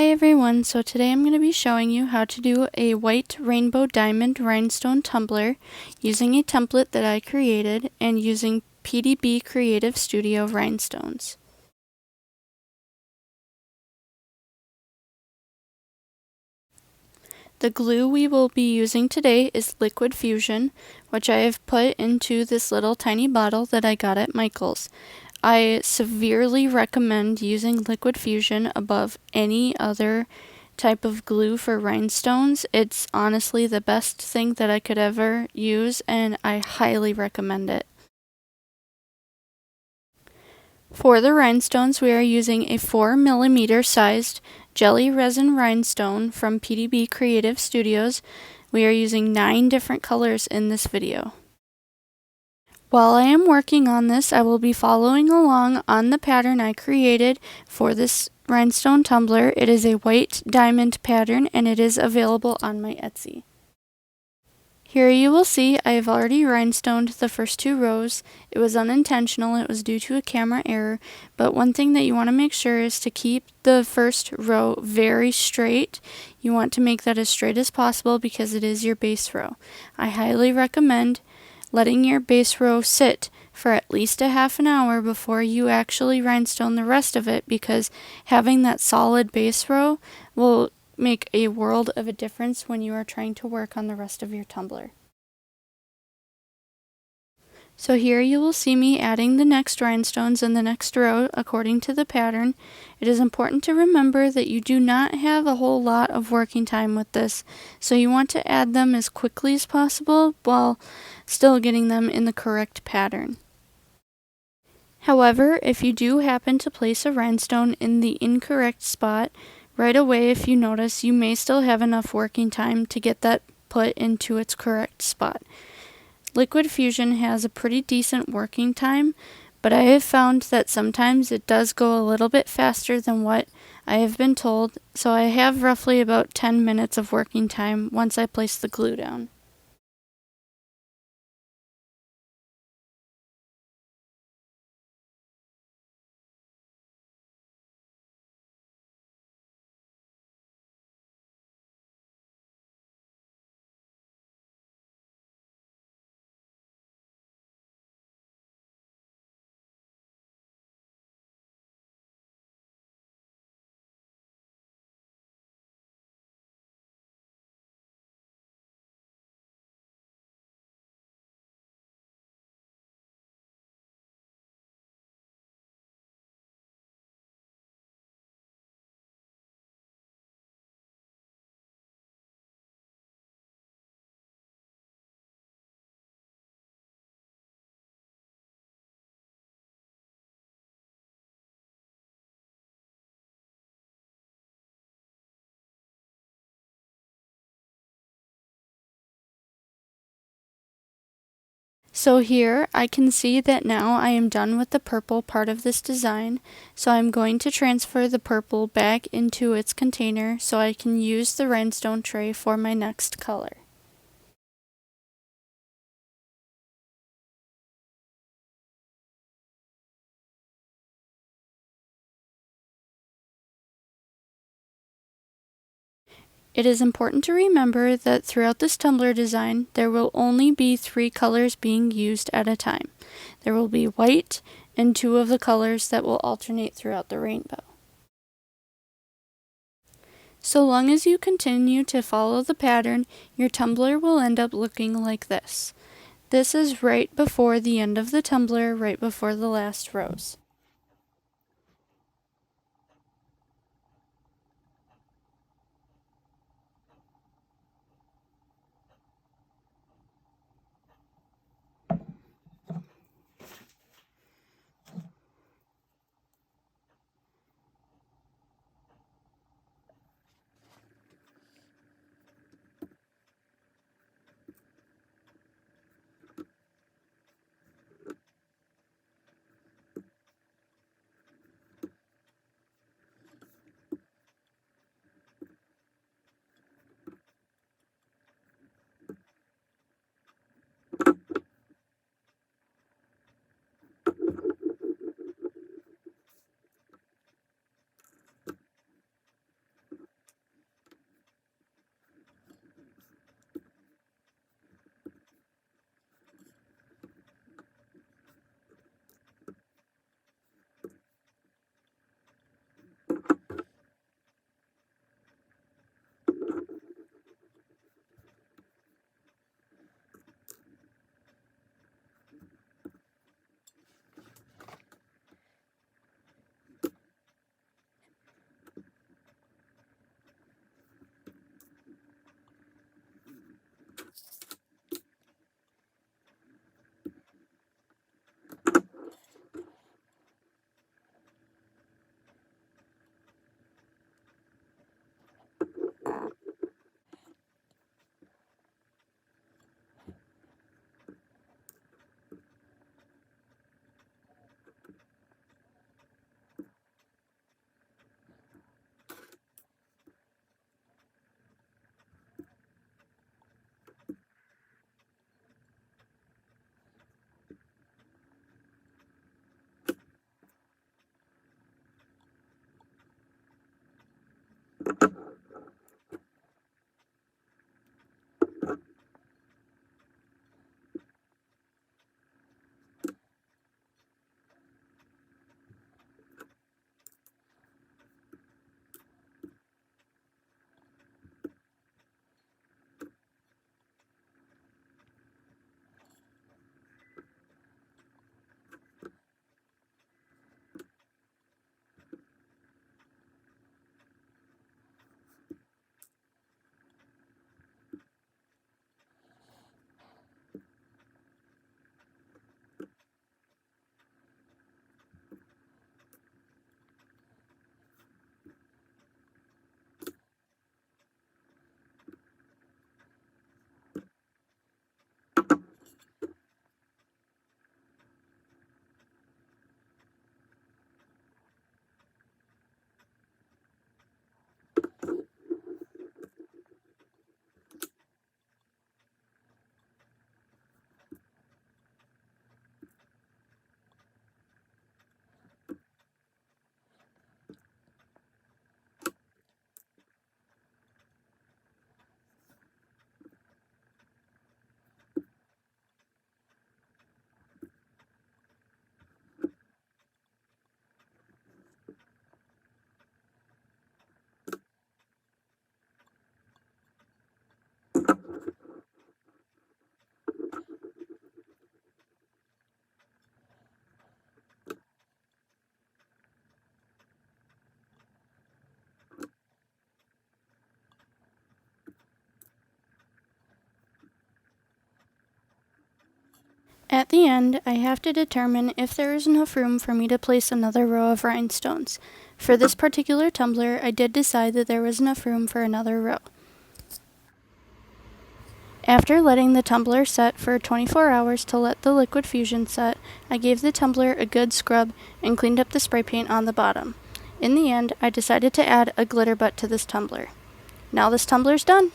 Hi everyone, so today I'm going to be showing you how to do a white rainbow diamond rhinestone tumbler using a template that I created and using PDB Creative Studio rhinestones. The glue we will be using today is Liquid Fusion, which I have put into this little tiny bottle that I got at Michael's. I severely recommend using Liquid Fusion above any other type of glue for rhinestones. It's honestly the best thing that I could ever use, and I highly recommend it. For the rhinestones, we are using a 4mm sized jelly resin rhinestone from PDB Creative Studios. We are using 9 different colors in this video. While I am working on this, I will be following along on the pattern I created for this rhinestone tumbler. It is a white diamond pattern and it is available on my Etsy. Here you will see I have already rhinestoned the first 2 rows. It was unintentional, it was due to a camera error, but one thing that you want to make sure is to keep the first row very straight. You want to make that as straight as possible because it is your base row. I highly recommend letting your base row sit for at least a half an hour before you actually rhinestone the rest of it, because having that solid base row will make a world of a difference when you are trying to work on the rest of your tumbler. So here you will see me adding the next rhinestones in the next row according to the pattern. It is important to remember that you do not have a whole lot of working time with this, so you want to add them as quickly as possible while still getting them in the correct pattern. However, if you do happen to place a rhinestone in the incorrect spot, right away if you notice, you may still have enough working time to get that put into its correct spot. Liquid Fusion has a pretty decent working time, but I have found that sometimes it does go a little bit faster than what I have been told, so I have roughly about 10 minutes of working time once I place the glue down. So here I can see that now I am done with the purple part of this design, so I'm going to transfer the purple back into its container so I can use the rhinestone tray for my next color. It is important to remember that throughout this tumbler design, there will only be 3 colors being used at a time. There will be white and 2 of the colors that will alternate throughout the rainbow. So long as you continue to follow the pattern, your tumbler will end up looking like this. This is right before the end of the tumbler, right before the last rows. At the end, I have to determine if there is enough room for me to place another row of rhinestones. For this particular tumbler, I did decide that there was enough room for another row. After letting the tumbler set for 24 hours to let the liquid fusion set, I gave the tumbler a good scrub and cleaned up the spray paint on the bottom. In the end, I decided to add a glitter butt to this tumbler. Now this tumbler's done!